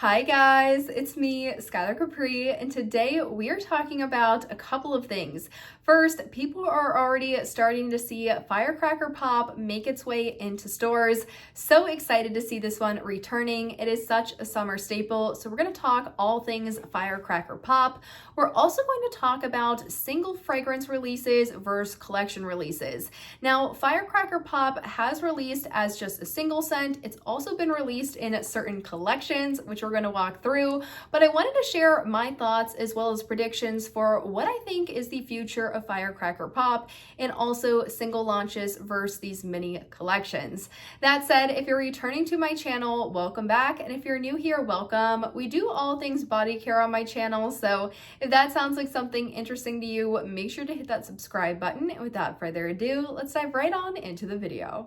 Hi guys, it's me, Skylar Capri, and today we are talking about a couple of things. First, people are already starting to see Firecracker Pop make its way into stores. So excited to see this one returning. It is such a summer staple, so we're going to talk all things Firecracker Pop. We're also going to talk about single fragrance releases versus collection releases. Now, Firecracker Pop has released as just a single scent. It's also been released in certain collections, which we're going to walk through, but I wanted to share my thoughts as well as predictions for what I think is the future of Firecracker Pop and also single launches versus these mini collections. That said, if you're returning to my channel, welcome back, and if you're new here, welcome. We do all things body care on my channel, so if that sounds like something interesting to you, make sure to hit that subscribe button, and without further ado, let's dive right on into the video.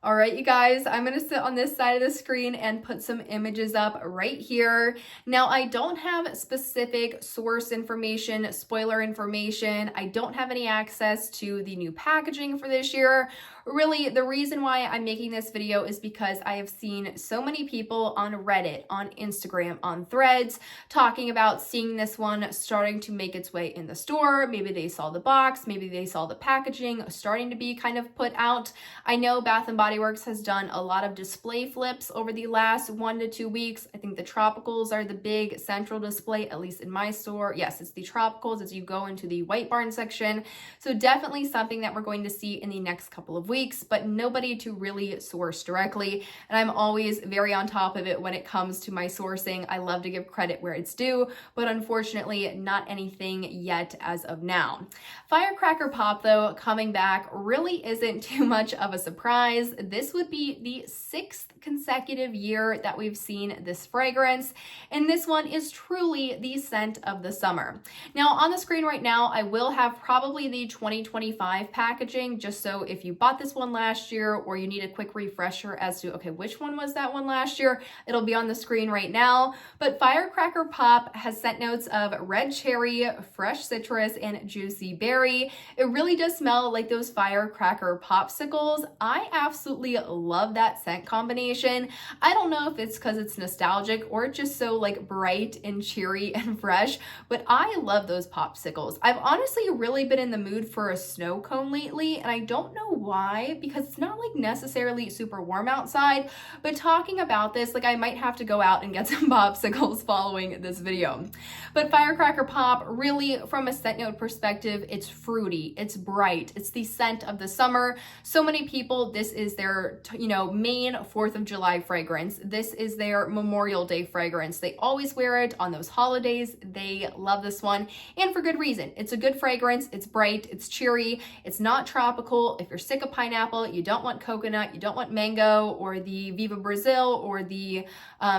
All right, you guys, I'm going to sit on this side of the screen and put some images up right here. Now, I don't have specific source information, spoiler information. I don't have any access to the new packaging for this year. Really, the reason why I'm making this video is because I have seen so many people on Reddit, on Instagram, on Threads, talking about seeing this one starting to make its way in the store. Maybe they saw the box, maybe they saw the packaging starting to be kind of put out. I know Bath & Body Works has done a lot of display flips over the last 1 to 2 weeks. I think the Tropicals are the big central display, at least in my store. Yes, it's the Tropicals as you go into the White Barn section. So definitely something that we're going to see in the next couple of weeks, but nobody to really source directly. And I'm always very on top of it when it comes to my sourcing. I love to give credit where it's due, but unfortunately not anything yet as of now. Firecracker Pop, though, coming back really isn't too much of a surprise. This would be the 6th consecutive year that we've seen this fragrance, and this one is truly the scent of the summer. Now, on the screen right now, I will have probably the 2025 packaging, just so if you bought this one last year or you need a quick refresher as to, okay, which one was that one last year, it'll be on the screen right now. But Firecracker Pop has scent notes of red cherry, fresh citrus, and juicy berry. It really does smell like those firecracker popsicles. I absolutely love that scent combination. I don't know if it's because it's nostalgic or just so like bright and cheery and fresh, but I love those popsicles. I've honestly really been in the mood for a snow cone lately, and I don't know why, because it's not like necessarily super warm outside, but talking about this, like I might have to go out and get some popsicles following this video. But Firecracker Pop, really from a scent note perspective, it's fruity, it's bright, it's the scent of the summer. So many people, this is their, main 4th of July fragrance. This is their Memorial Day fragrance. They always wear it on those holidays. They love this one, and for good reason. It's a good fragrance. It's bright, it's cheery, it's not tropical. If you're sick of pineapple, you don't want coconut, you don't want mango or the Viva Brazil or the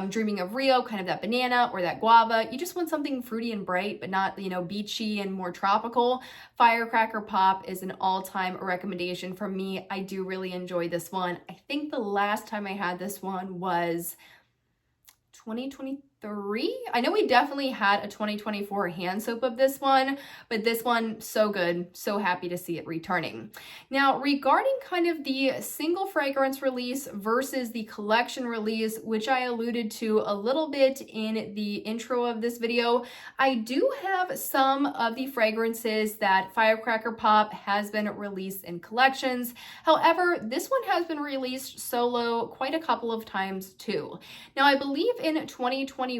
Dreaming of Rio, kind of that banana or that guava. You just want something fruity and bright, but not, beachy and more tropical. Firecracker Pop is an all-time recommendation from me. I do really enjoy this one. I think the last time I had this one was 2023. I know we definitely had a 2024 hand soap of this one, but this one, so good. So happy to see it returning. Now, regarding kind of the single fragrance release versus the collection release, which I alluded to a little bit in the intro of this video, I do have some of the fragrances that Firecracker Pop has been released in collections. However, this one has been released solo quite a couple of times too. Now, I believe in 2021,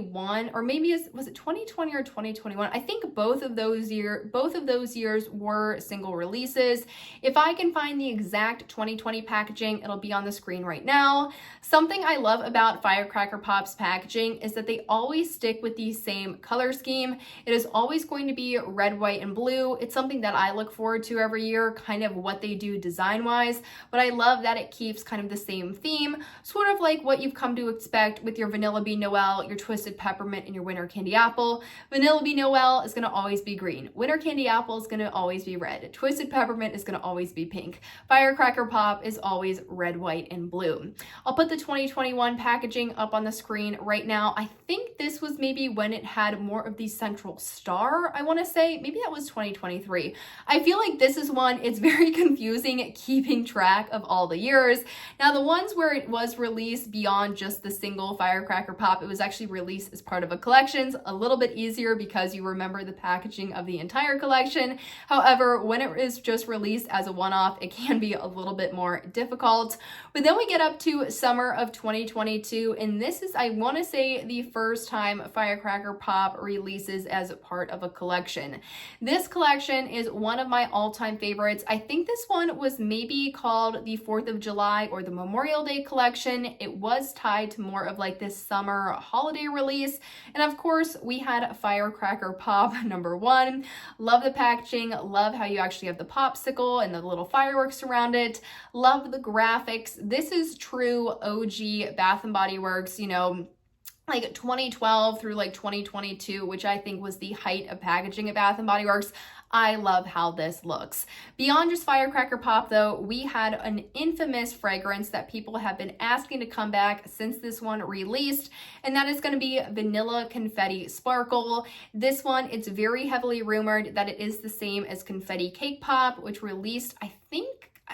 or maybe was it 2020 or 2021? I think both of those years were single releases. If I can find the exact 2020 packaging, it'll be on the screen right now. Something I love about Firecracker Pop's packaging is that they always stick with the same color scheme. It is always going to be red, white, and blue. It's something that I look forward to every year, kind of what they do design-wise, but I love that it keeps kind of the same theme, sort of like what you've come to expect with your Vanilla Bean Noel, your Twisted Twisted Peppermint in your Winter Candy Apple. Vanilla Bean Noel is going to always be green. Winter Candy Apple is going to always be red. Twisted Peppermint is going to always be pink. Firecracker Pop is always red, white, and blue. I'll put the 2021 packaging up on the screen right now. I think this was maybe when it had more of the central star, I want to say. Maybe that was 2023. I feel like this is one, it's very confusing keeping track of all the years. Now, the ones where it was released beyond just the single Firecracker Pop, it was actually released as part of a collection. A little bit easier because you remember the packaging of the entire collection. However, when it is just released as a one-off, it can be a little bit more difficult. But then we get up to summer of 2022, and this is, I want to say, the first time Firecracker Pop releases as part of a collection. This collection is one of my all-time favorites. I think this one was maybe called the 4th of July or the Memorial Day collection. It was tied to more of like this summer holiday release. And of course, we had Firecracker Pop #1. Love the packaging, love how you actually have the popsicle and the little fireworks around it. Love the graphics. This is true OG Bath & Body Works, you know, like 2012 through like 2022, which I think was the height of packaging at Bath & Body Works. I love how this looks. Beyond just Firecracker Pop though, we had an infamous fragrance that people have been asking to come back since this one released, and that is going to be Vanilla Confetti Sparkle. This one, it's very heavily rumored that it is the same as Confetti Cake Pop, which released, I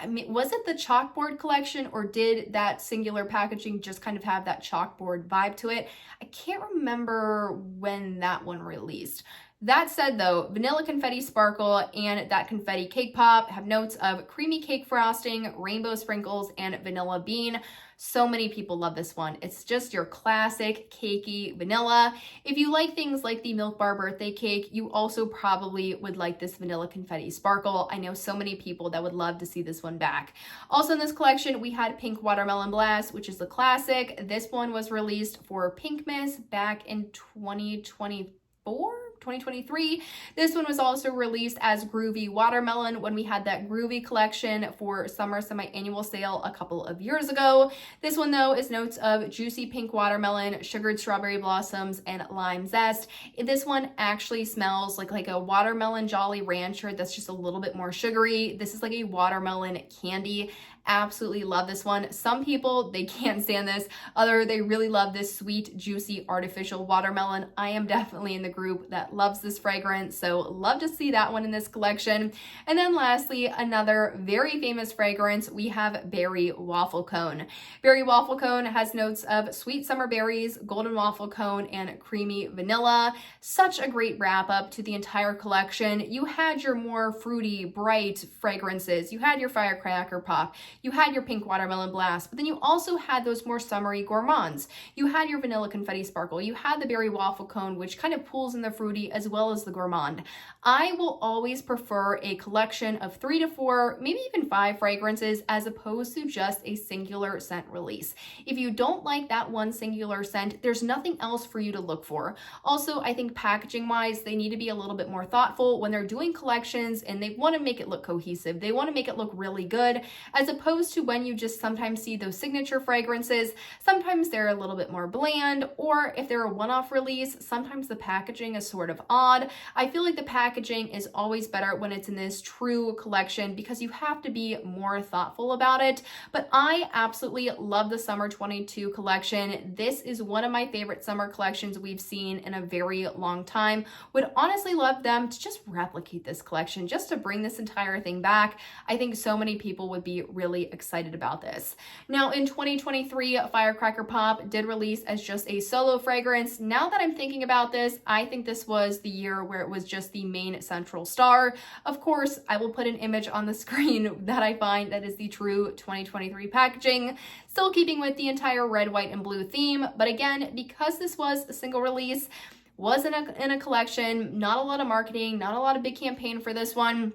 mean, was it the chalkboard collection, or did that singular packaging just kind of have that chalkboard vibe to it? I can't remember when that one released. That said though, Vanilla Confetti Sparkle and that Confetti Cake Pop have notes of creamy cake frosting, rainbow sprinkles, and vanilla bean. So many people love this one. It's just your classic cakey vanilla. If you like things like the Milk Bar birthday cake, you also probably would like this Vanilla Confetti Sparkle. I know so many people that would love to see this one back. Also in this collection, we had Pink Watermelon Blast, which is the classic. This one was released for Pink Miss back in 2023. This one was also released as Groovy Watermelon when we had that Groovy collection for summer semi-annual sale a couple of years ago. This one though is notes of juicy pink watermelon, sugared strawberry blossoms, and lime zest. This one actually smells like a watermelon Jolly Rancher that's just a little bit more sugary. This is like a watermelon candy. Absolutely love this one. Some people, they can't stand this. They really love this sweet, juicy, artificial watermelon. I am definitely in the group that loves this fragrance, so love to see that one in this collection. And then lastly, another very famous fragrance, we have Berry Waffle Cone. Berry Waffle Cone has notes of sweet summer berries, golden waffle cone, and creamy vanilla. Such a great wrap up to the entire collection. You had your more fruity, bright fragrances. You had your Firecracker Pop. You had your Pink Watermelon Blast, but then you also had those more summery gourmands. You had your Vanilla Confetti Sparkle. You had the Berry Waffle Cone, which kind of pulls in the fruity as well as the gourmand. I will always prefer a collection of 3 to 4, maybe even 5 fragrances as opposed to just a singular scent release. If you don't like that one singular scent, there's nothing else for you to look for. Also, I think packaging wise, they need to be a little bit more thoughtful when they're doing collections, and they want to make it look cohesive. They want to make it look really good, as opposed to when you just sometimes see those signature fragrances. Sometimes they're a little bit more bland, or if they're a one-off release, sometimes the packaging is sort of odd. I feel like the packaging is always better when it's in this true collection because you have to be more thoughtful about it. But I absolutely love the Summer 22 collection. This is one of my favorite summer collections we've seen in a very long time. Would honestly love them to just replicate this collection, just to bring this entire thing back. I think so many people would be really excited about this. Now in 2023, Firecracker Pop did release as just a solo fragrance. Now that I'm thinking about this, I think this was the year where it was just the main central star. Of course, I will put an image on the screen that I find that is the true 2023 packaging, still keeping with the entire red, white, and blue theme. But again, because this was a single release, was in a collection, not a lot of marketing, not a lot of big campaign for this one,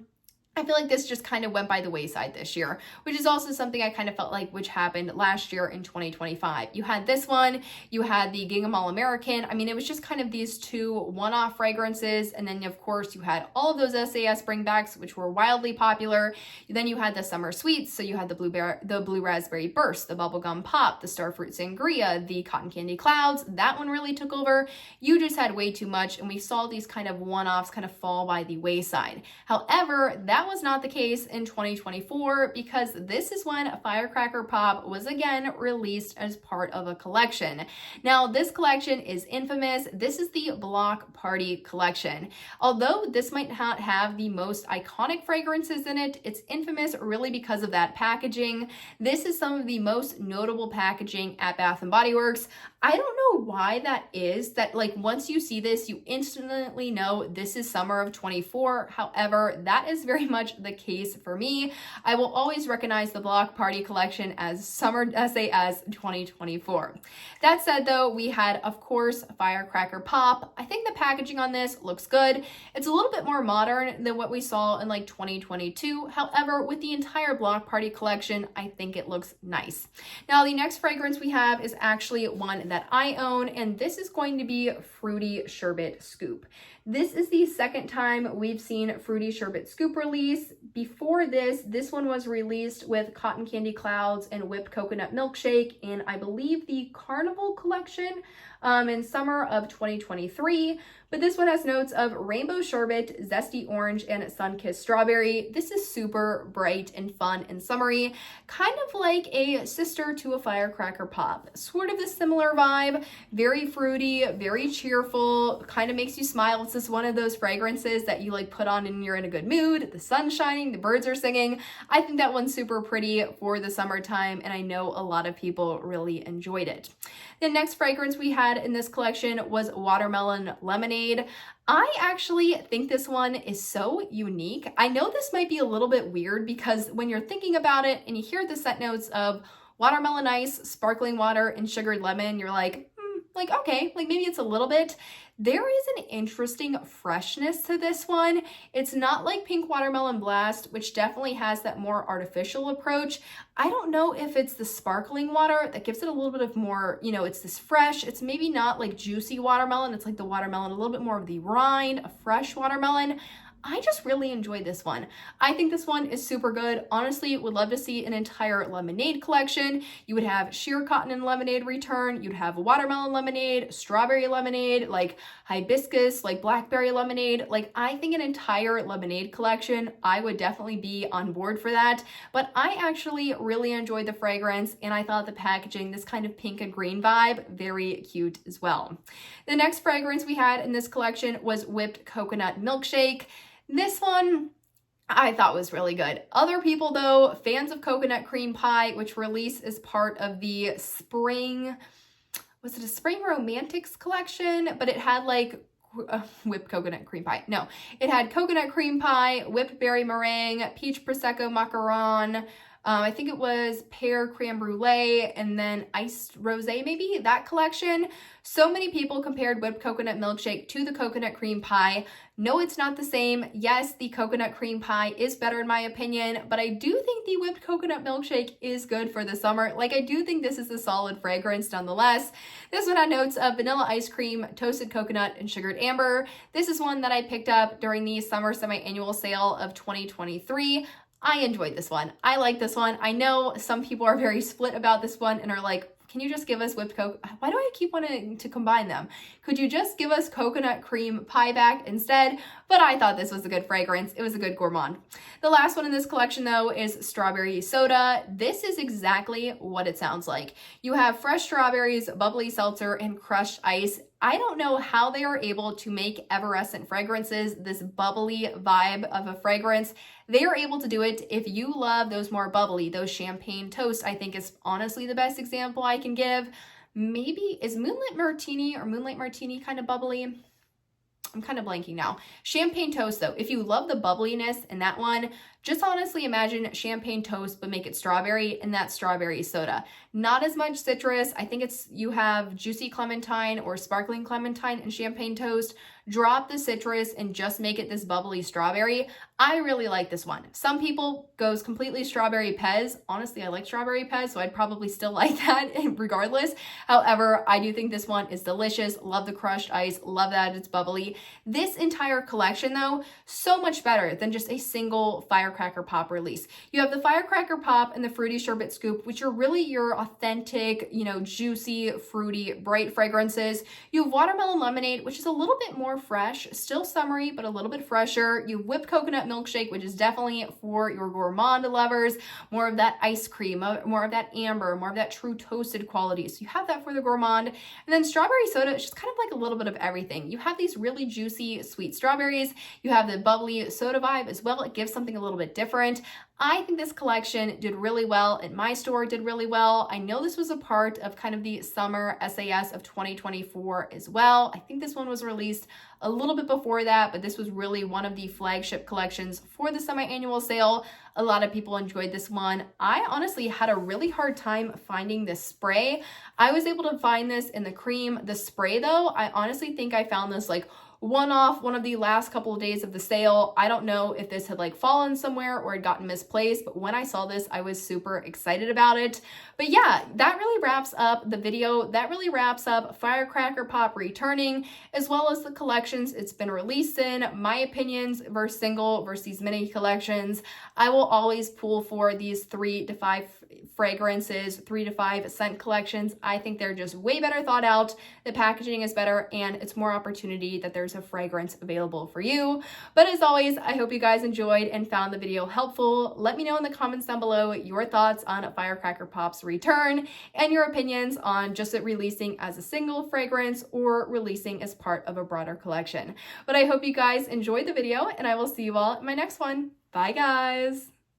I feel like this just kind of went by the wayside this year, which is also something I kind of felt like which happened last year in 2025. You had this one, you had the Gingham All American. I mean, it was just kind of these two one-off fragrances. And then of course you had all of those SAS bringbacks, which were wildly popular. Then you had the summer sweets. So you had the blue raspberry burst, the bubblegum pop, the starfruit sangria, the cotton candy clouds. That one really took over. You just had way too much. And we saw these kind of one-offs kind of fall by the wayside. However, that was not the case in 2024 because this is when Firecracker Pop was again released as part of a collection. Now, this collection is infamous. This is the Block Party collection. Although this might not have the most iconic fragrances in it, it's infamous really because of that packaging. This is some of the most notable packaging at Bath & Body Works. I don't know why that is, that like once you see this, you instantly know this is summer of 24. However, that is very much the case for me. I will always recognize the Block Party collection as summer SAS 2024. That said though, we had, of course, Firecracker Pop. I think the packaging on this looks good. It's a little bit more modern than what we saw in like 2022. However, with the entire Block Party collection, I think it looks nice. Now, the next fragrance we have is actually one that I own, and this is going to be Fruity Sherbet Scoop. This is the second time we've seen Fruity Sherbet Scoop release. Before this one was released with Cotton Candy Clouds and Whipped Coconut Milkshake in, I believe, the Carnival collection in summer of 2023. But this one has notes of rainbow sherbet, zesty orange, and sun-kissed strawberry. This is super bright and fun and summery, kind of like a sister to a Firecracker Pop. Sort of a similar vibe, very fruity, very cheerful, kind of makes you smile. It's just one of those fragrances that you like put on and you're in a good mood. The sun's shining, the birds are singing. I think that one's super pretty for the summertime, and I know a lot of people really enjoyed it. The next fragrance we had in this collection was Watermelon Lemonade. I actually think this one is so unique. I know this might be a little bit weird because when you're thinking about it and you hear the scent notes of watermelon ice, sparkling water, and sugared lemon, you're like, okay, like maybe it's a little bit. There is an interesting freshness to this one. It's not like Pink Watermelon Blast, which definitely has that more artificial approach. I don't know if it's the sparkling water that gives it a little bit of more, it's this fresh. It's maybe not like juicy watermelon. It's like the watermelon, a little bit more of the rind, a fresh watermelon. I just really enjoyed this one. I think this one is super good. Honestly, would love to see an entire lemonade collection. You would have sheer cotton and lemonade return. You'd have watermelon lemonade, strawberry lemonade, like hibiscus, like blackberry lemonade. Like I think an entire lemonade collection, I would definitely be on board for that. But I actually really enjoyed the fragrance and I thought the packaging, this kind of pink and green vibe, very cute as well. The next fragrance we had in this collection was Whipped Coconut Milkshake. This one I thought was really good. Other people though, fans of coconut cream pie, which released as part of the spring, was it a spring romantics collection? But it had like whipped coconut cream pie. No, it had coconut cream pie, whipped berry meringue, peach prosecco macaron, I think it was pear creme brulee, and then iced rosé, maybe, that collection. So many people compared whipped coconut milkshake to the coconut cream pie. No, it's not the same. Yes, the coconut cream pie is better in my opinion, but I do think the whipped coconut milkshake is good for the summer. Like, I do think this is a solid fragrance nonetheless. This one had notes of vanilla ice cream, toasted coconut, and sugared amber. This is one that I picked up during the summer semi-annual sale of 2023. I enjoyed this one. I like this one. I know some people are very split about this one and are like, can you just give us whipped coke? Why do I keep wanting to combine them? Could you just give us coconut cream pie back instead? But I thought this was a good fragrance. It was a good gourmand. The last one in this collection though is strawberry soda. This is exactly what it sounds like. You have fresh strawberries, bubbly seltzer, and crushed ice. I don't know how they are able to make effervescent fragrances, this bubbly vibe of a fragrance. They are able to do it. If you love those more bubbly, those champagne toast, I think is honestly the best example I can give. Maybe is Moonlight Martini kind of bubbly? I'm kind of blanking now. Champagne toast though, if you love the bubbliness in that one, Just honestly imagine champagne toast, but make it strawberry, and that's strawberry soda. Not as much citrus. I think you have juicy clementine or sparkling clementine in champagne toast. Drop the citrus and just make it this bubbly strawberry. I really like this one. Some people goes completely strawberry pez. Honestly, I like strawberry pez, so I'd probably still like that regardless. However, I do think this one is delicious. Love the crushed ice. Love that it's bubbly. This entire collection though, so much better than just a single Firecracker Pop release. You have the Firecracker Pop and the Fruity Sherbet Scoop, which are really your authentic, juicy, fruity, bright fragrances. You have Watermelon Lemonade, which is a little bit more fresh, still summery, but a little bit fresher. You have Whipped Coconut Milkshake, which is definitely for your gourmand lovers, more of that ice cream, more of that amber, more of that true toasted quality. So you have that for the gourmand. And then strawberry soda is just kind of like a little bit of everything. You have these really juicy, sweet strawberries. You have the bubbly soda vibe as well. It gives something a little bit different. I think this collection did really well. At my store did really well. I know this was a part of kind of the summer SAS of 2024 as well. I think this one was released a little bit before that, but this was really one of the flagship collections for the semi-annual sale. A lot of people enjoyed this one. I honestly had a really hard time finding this spray. I was able to find this in the cream. The spray though, I honestly think I found this like one of the last couple of days of the sale. I don't know if this had like fallen somewhere or had gotten misplaced, but when I saw this, I was super excited about it. But yeah, that really wraps up the video. That really wraps up Firecracker Pop returning, as well as the collections it's been released in, my opinions versus single versus these mini collections. I will always pull for these 3 to 5 fragrances, 3 to 5 scent collections. I think they're just way better thought out. The packaging is better and it's more opportunity that there's a fragrance available for you. But as always, I hope you guys enjoyed and found the video helpful. Let me know in the comments down below your thoughts on Firecracker Pop's return and your opinions on just it releasing as a single fragrance or releasing as part of a broader collection. But I hope you guys enjoyed the video and I will see you all in my next one. Bye guys.